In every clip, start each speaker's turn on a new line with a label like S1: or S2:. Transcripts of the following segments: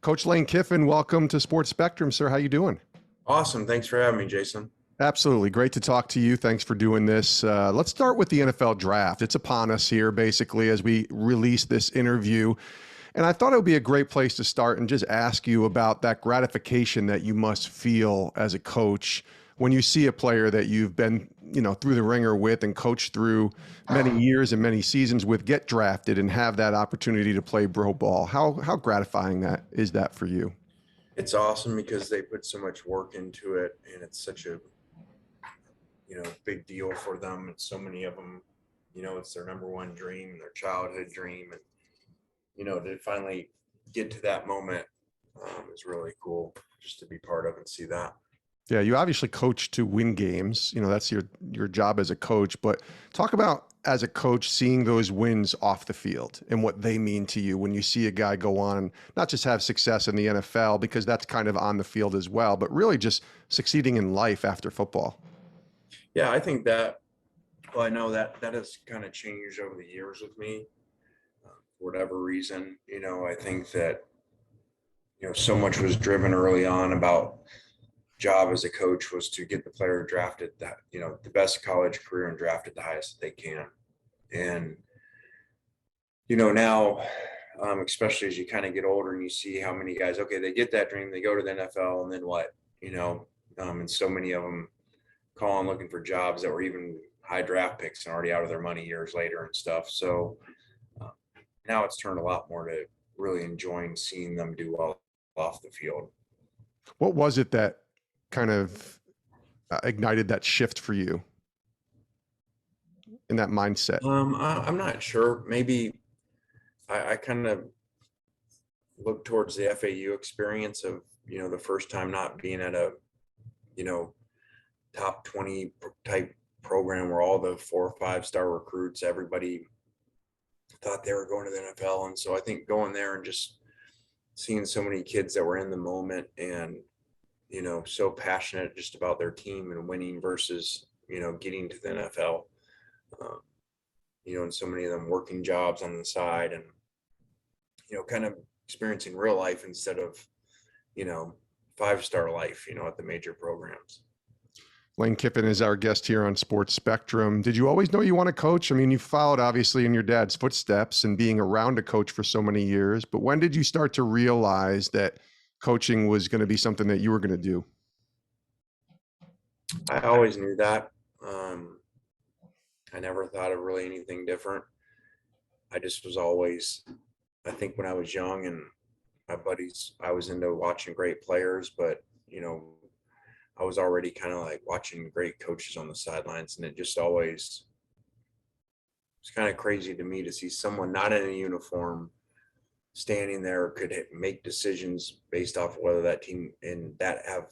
S1: Coach Lane Kiffin, welcome to Sports Spectrum, sir. How you doing?
S2: Awesome. Thanks for having me, Jason.
S1: Absolutely. Great to talk to you. Thanks for doing this. Let's start with the NFL draft. It's upon us here, basically, as we release this interview. And I thought it would be a great place to start and just ask you about that gratification that you must feel as a coach when you see a player that you've been, through the ringer with and coached through many years and many seasons with get drafted and have that opportunity to play pro ball. How gratifying that is that for you?
S2: It's awesome because they put so much work into it, and it's such a big deal for them. And so many of them, it's their number one dream, their childhood dream, and to finally get to that moment is really cool just to be part of and see that.
S1: Yeah, you obviously coach to win games. That's your job as a coach. But talk about, as a coach, seeing those wins off the field and what they mean to you when you see a guy go on and not just have success in the NFL, because that's kind of on the field as well, but really just succeeding in life after football.
S2: Yeah, I think that, well, I know that has kind of changed over the years with me. For whatever reason, I think that, so much was driven early on about job as a coach was to get the player drafted that, the best college career and drafted the highest that they can. And, now, especially as you kind of get older and you see how many guys, okay, they get that dream, they go to the NFL, and then what, and so many of them calling, looking for jobs that were even high draft picks and already out of their money years later and stuff. So now it's turned a lot more to really enjoying seeing them do well off the field.
S1: What was it that kind of ignited that shift for you in that mindset?
S2: I'm not sure. Maybe I kind of look towards the FAU experience of, the first time not being at a, top 20 type program where all the 4 or 5-star recruits, everybody thought they were going to the NFL. And so I think going there and just seeing so many kids that were in the moment and, so passionate just about their team and winning versus, getting to the NFL, and so many of them working jobs on the side and, kind of experiencing real life instead of, 5-star life, at the major programs.
S1: Lane Kiffin is our guest here on Sports Spectrum. Did you always know you want to coach? I mean, you followed obviously in your dad's footsteps and being around a coach for so many years, but when did you start to realize that coaching was going to be something that you were going to do?
S2: I always knew that. I never thought of really anything different. I just was always, I think when I was young and my buddies, I was into watching great players, but, I was already kind of like watching great coaches on the sidelines, and it just always was kind of crazy to me to see someone not in a uniform standing there could make decisions based off of whether that team and that have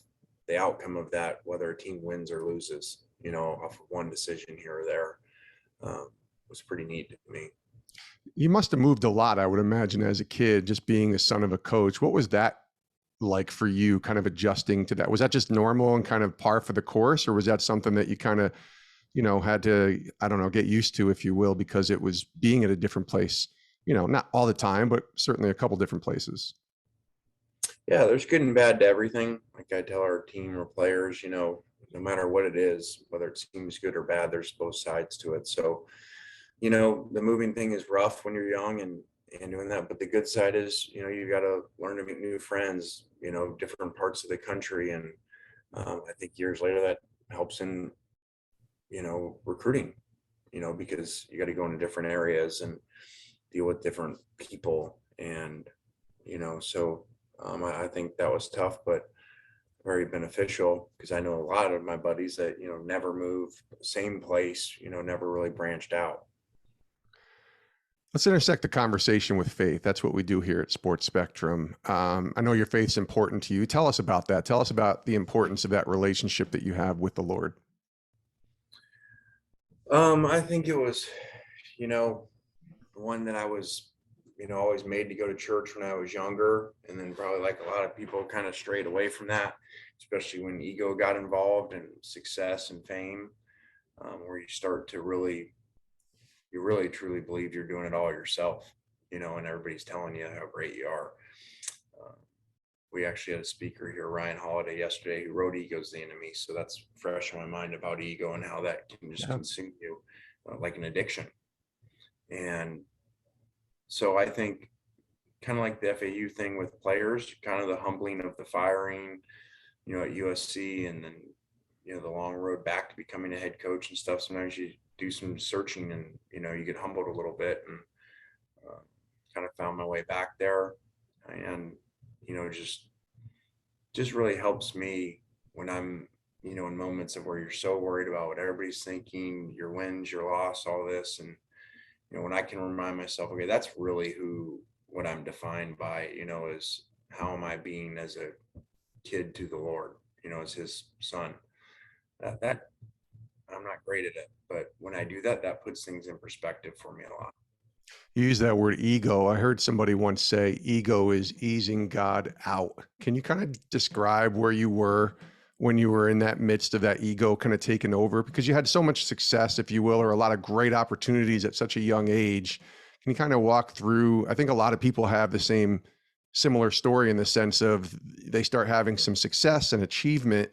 S2: the outcome of that, whether a team wins or loses, off of one decision here or there. Was pretty neat to me.
S1: You must have moved a lot, I would imagine, as a kid, just being the son of a coach. What was that like for you, kind of adjusting to that? Was that just normal and kind of par for the course, or was that something that you kind of, had to, I don't know, get used to, if you will, because it was being at a different place, not all the time, but certainly a couple different places?
S2: Yeah, there's good and bad to everything. Like I tell our team or players, no matter what it is, whether it seems good or bad, there's both sides to it. So, the moving thing is rough when you're young and doing that. But the good side is, you got to learn to make new friends, different parts of the country. And I think years later that helps in, recruiting, because you got to go into different areas and deal with different people. And, so I think that was tough, but very beneficial because I know a lot of my buddies that, never moved, same place, never really branched out.
S1: Let's intersect the conversation with faith. That's what we do here at Sports Spectrum. I know your faith's important to you. Tell us about that. Tell us about the importance of that relationship that you have with the Lord.
S2: I think it was, one that I was, always made to go to church when I was younger. And then probably like a lot of people kind of strayed away from that, especially when ego got involved and success and fame, where you start to really truly believe you're doing it all yourself, and everybody's telling you how great you are. we actually had a speaker here, Ryan Holiday, yesterday, who wrote Ego's the Enemy. So that's fresh in my mind about ego and how that can just
S1: Yeah.
S2: consume you like an addiction. And so I think kind of like the FAU thing with players, kind of the humbling of the firing, at USC, and then, the long road back to becoming a head coach and stuff. Sometimes you do some searching and, you get humbled a little bit, and kind of found my way back there. And, just really helps me when I'm, in moments of where you're so worried about what everybody's thinking, your wins, your loss, all this. And, when I can remind myself, okay, that's really what I'm defined by, is how am I being as a kid to the Lord, as his son. That I'm not great at it, but when I do that, that puts things in perspective for me a lot.
S1: You use that word ego. I heard somebody once say ego is easing God out. Can you kind of describe where you were when you were in that midst of that ego kind of taking over? Because you had so much success, if you will, or a lot of great opportunities at such a young age. Can you kind of walk through? I think a lot of people have the similar story in the sense of they start having some success and achievement,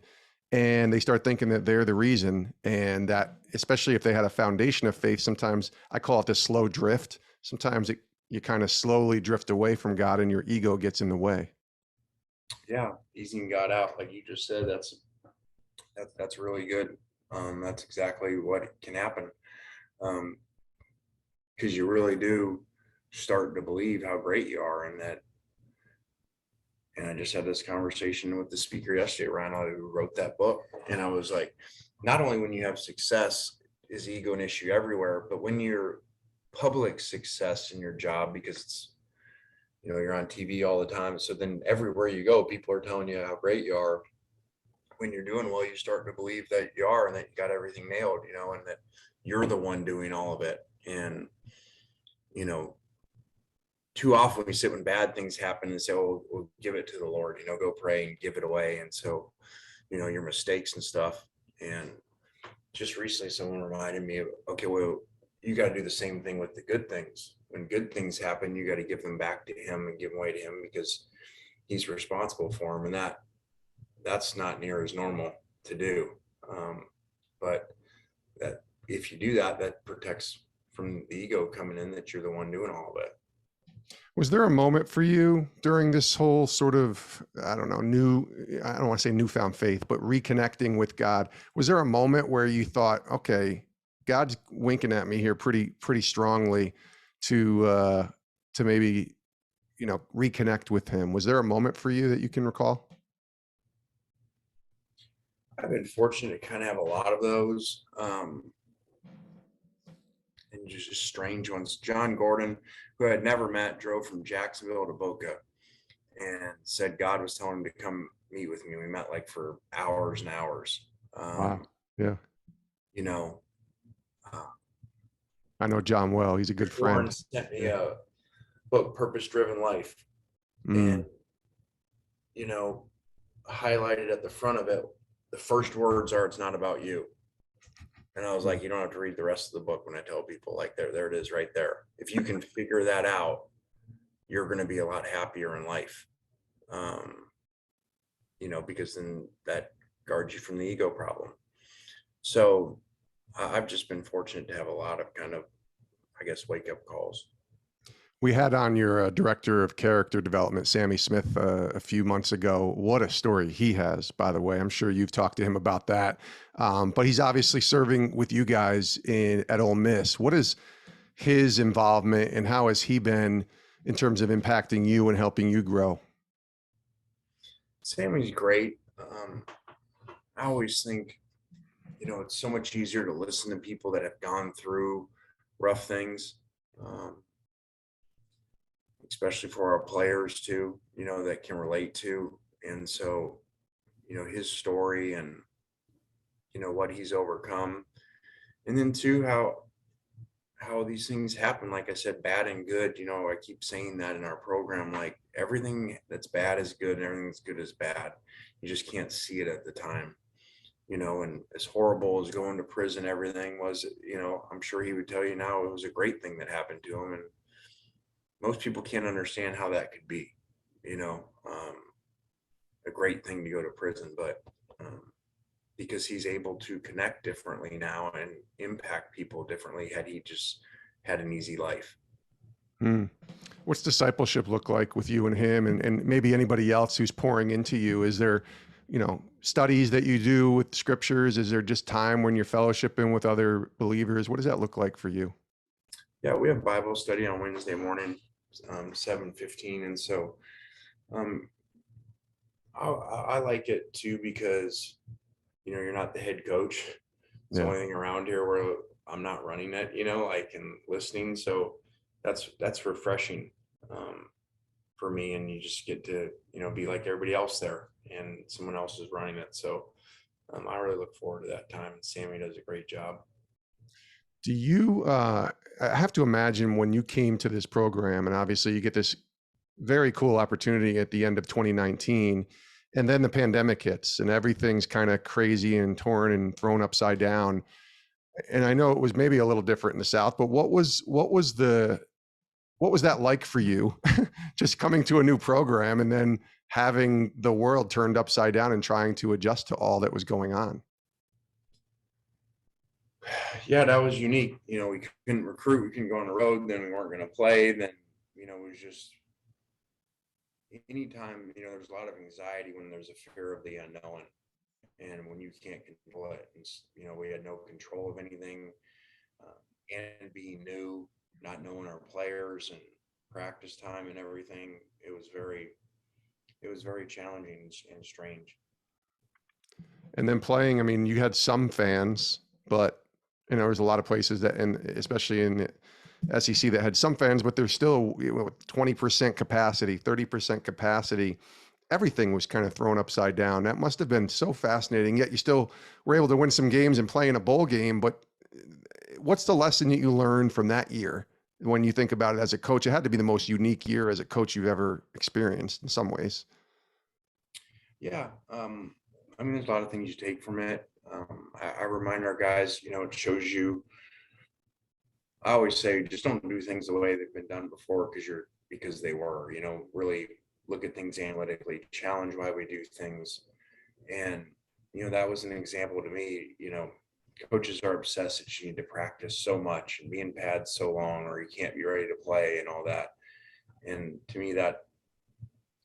S1: and they start thinking that they're the reason. And that, especially if they had a foundation of faith, sometimes I call it the slow drift. Sometimes you kind of slowly drift away from God and your ego gets in the way.
S2: Yeah, easing God out, like you just said, that's really good. That's exactly what can happen, because you really do start to believe how great you are, and that. And I just had this conversation with the speaker yesterday, Ryan, who wrote that book, and I was like, not only when you have success is ego an issue everywhere, but when you're public success in your job, because it's, you're on TV all the time. So then everywhere you go, people are telling you how great you are. When you're doing well, you start to believe that you are and that you got everything nailed, and that you're the one doing all of it. And, too often we sit when bad things happen and say, oh, we'll give it to the Lord, go pray and give it away. And so, your mistakes and stuff. And just recently someone reminded me of, okay, well, you got to do the same thing with the good things. When good things happen, you got to give them back to him and give them away to him, because he's responsible for them. And that's not near as normal to do. But that if you do that, that protects from the ego coming in, that you're the one doing all of it.
S1: Was there a moment for you during this whole sort of, I don't want to say newfound faith, but reconnecting with God? Was there a moment where you thought, okay, God's winking at me here pretty strongly to maybe, reconnect with him? Was there a moment for you that you can recall?
S2: I've been fortunate to kind of have a lot of those. And just strange ones. John Gordon, who I had never met, drove from Jacksonville to Boca and said God was telling him to come meet with me. We met like for hours and hours.
S1: Wow. Yeah. I know John well. He's a good friend.
S2: Warren sent me a book, Purpose Driven Life.
S1: Mm.
S2: And, highlighted at the front of it, the first words are, "It's not about you." And I was like, you don't have to read the rest of the book when I tell people, like, there it is right there. If you can figure that out, you're going to be a lot happier in life. Because then that guards you from the ego problem. So I've just been fortunate to have a lot of kind of, I guess, wake up calls.
S1: We had on your director of character development, Sammy Smith, a few months ago. What a story he has, by the way. I'm sure you've talked to him about that. But he's obviously serving with you guys at Ole Miss. What is his involvement and how has he been in terms of impacting you and helping you grow?
S2: Sammy's great. I always think, it's so much easier to listen to people that have gone through rough things. Especially for our players too, that can relate to. And so, his story and, what he's overcome. And then too, how these things happen, like I said, bad and good, I keep saying that in our program, like everything that's bad is good and everything that's good is bad. You just can't see it at the time, and as horrible as going to prison, everything was, I'm sure he would tell you now it was a great thing that happened to him. And most people can't understand how that could be, a great thing to go to prison, but because he's able to connect differently now and impact people differently had he just had an easy life.
S1: Hmm. What's discipleship look like with you and him, and maybe anybody else who's pouring into you? Is there, studies that you do with scriptures? Is there just time when you're fellowshipping with other believers? What does that look like for you?
S2: Yeah, we have Bible study on Wednesday morning, 7:15. And so um, I like it too because, you're not the head coach. It's the
S1: Yeah.
S2: only thing around here where I'm not running it, like and listening. So that's refreshing for me. And you just get to, be like everybody else there and someone else is running it. So I really look forward to that time. Sammy does a great job.
S1: Do you, I have to imagine when you came to this program, and obviously you get this very cool opportunity at the end of 2019, and then the pandemic hits and everything's kind of crazy and torn and thrown upside down. And I know it was maybe a little different in the South, but what was that like for you? Just coming to a new program and then having the world turned upside down and trying to adjust to all that was going on.
S2: Yeah, that was unique. We couldn't recruit, we couldn't go on the road, then we weren't going to play. Then, it was just anytime, there's a lot of anxiety when there's a fear of the unknown and when you can't control it. And, we had no control of anything and being new, not knowing our players and practice time and everything. It was very challenging and strange.
S1: And then playing, I mean, you had some fans, but there was a lot of places that, and especially in the SEC, that had some fans, but there's still 20% capacity, 30% capacity. Everything was kind of thrown upside down. That must have been so fascinating. Yet you still were able to win some games and play in a bowl game. But what's the lesson that you learned from that year? When you think about it as a coach, it had to be the most unique year as a coach you've ever experienced in some ways.
S2: Yeah. There's a lot of things you take from it. I remind our guys, it shows you, I always say, just don't do things the way they've been done before because they were, really look at things analytically, challenge why we do things. And, that was an example to me, coaches are obsessed that you need to practice so much and be in pads so long, or you can't be ready to play and all that. And to me, that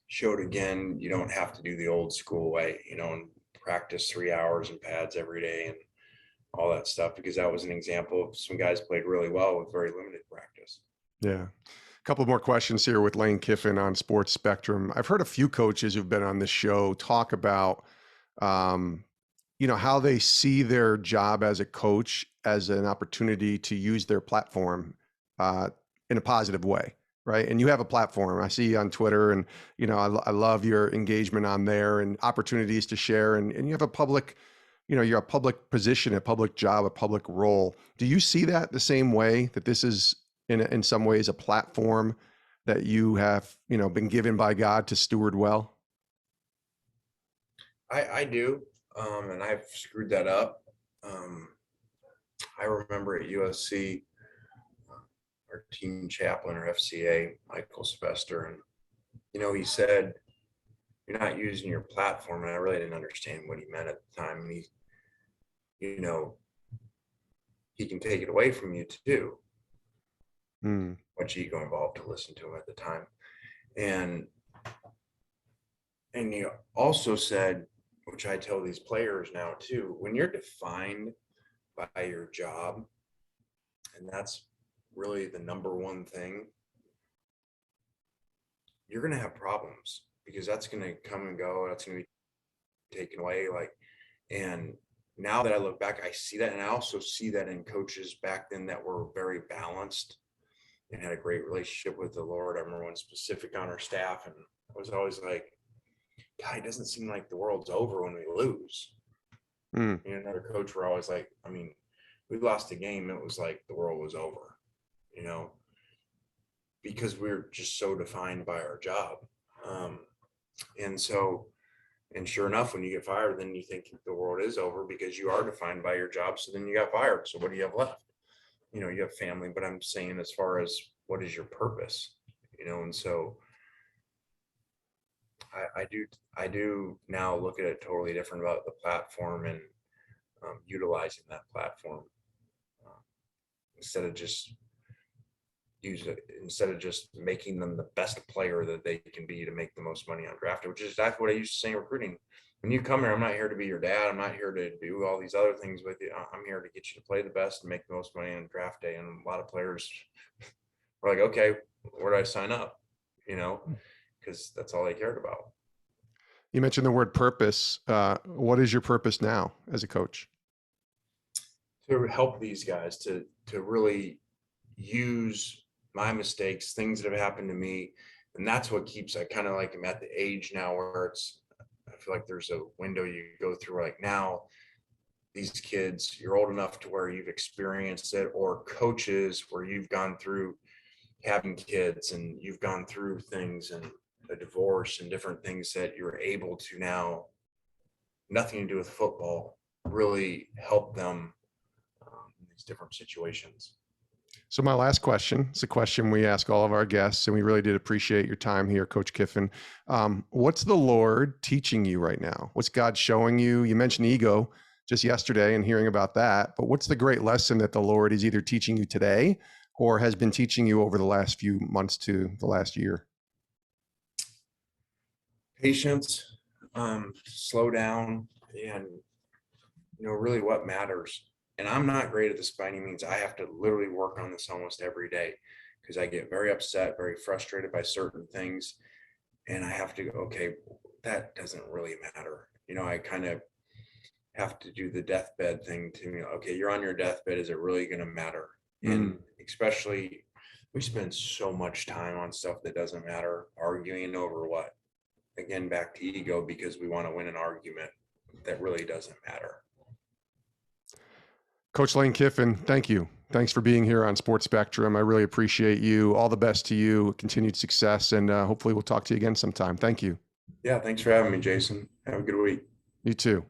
S2: showed again, you don't have to do the old school way, and practice 3 hours in pads every day and all that stuff, because that was an example of some guys played really well with very limited practice.
S1: Yeah. A couple more questions here with Lane Kiffin on Sports Spectrum. I've heard a few coaches who've been on this show talk about, how they see their job as a coach as an opportunity to use their platform in a positive way, right? And you have a platform. I see you on Twitter, and I love your engagement on there and opportunities to share. And you have a public, you're a public position, a public job, a public role. Do you see that the same way, that this is in some ways a platform that you have, been given by God to steward well?
S2: I do. And I've screwed that up. I remember at USC, our team chaplain or FCA, Michael Sylvester, and, he said, you're not using your platform. And I really didn't understand what he meant at the time. And he can take it away from you too. Much ego involved to listen to him at the time. And he also said, which I tell these players now too, when you're defined by your job, and that's really the number one thing, you're going to have problems, because that's going to come and go. That's going to be taken away. And now that I look back, I see that. And I also see that in coaches back then that were very balanced and had a great relationship with the Lord. I remember one specific on our staff, and I was always like, God, it doesn't seem like the world's over when we lose. Another coach were always like, we lost a game, it was like the world was over, because we're just so defined by our job. And sure enough, when you get fired, then you think the world is over because you are defined by your job. So then you got fired. So what do you have left? You have family, but I'm saying, as far as what is your purpose, and so I do now look at it totally different about the platform and utilizing that platform uh, instead of just instead of just making them the best player that they can be to make the most money on draft, which is exactly what I used to say in recruiting. When you come here, I'm not here to be your dad. I'm not here to do all these other things with you. I'm here to get you to play the best and make the most money on draft day. And a lot of players were like, okay, where do I sign up? Because that's all they cared about.
S1: You mentioned the word purpose. What is your purpose now as a coach?
S2: To help these guys to really use my mistakes, things that have happened to me. And that's what keeps, I kind of like, I'm at the age now where I feel like there's a window you go through right now. These kids, you're old enough to where you've experienced it, or coaches where you've gone through having kids and you've gone through things and a divorce and different things that you're able to now, nothing to do with football, really help them in these different situations.
S1: So my last question, it's a question we ask all of our guests, and we really did appreciate your time here, Coach Kiffin. What's the Lord teaching you right now? What's God showing you? You mentioned ego just yesterday and hearing about that, but what's the great lesson that the Lord is either teaching you today or has been teaching you over the last few months to the last year?
S2: Patience, slow down, and really what matters. And I'm not great at this by any means. I have to literally work on this almost every day because I get very upset, very frustrated by certain things. And I have to go, okay, that doesn't really matter. I kind of have to do the deathbed thing to me. Okay, you're on your deathbed. Is it really going to matter? And especially, we spend so much time on stuff that doesn't matter, arguing over what? Again, back to ego, because we want to win an argument that really doesn't matter.
S1: Coach Lane Kiffin, thank you. Thanks for being here on Sports Spectrum. I really appreciate you. All the best to you, continued success, and hopefully we'll talk to you again sometime. Thank you.
S2: Yeah, thanks for having me, Jason. Have a good week.
S1: You too.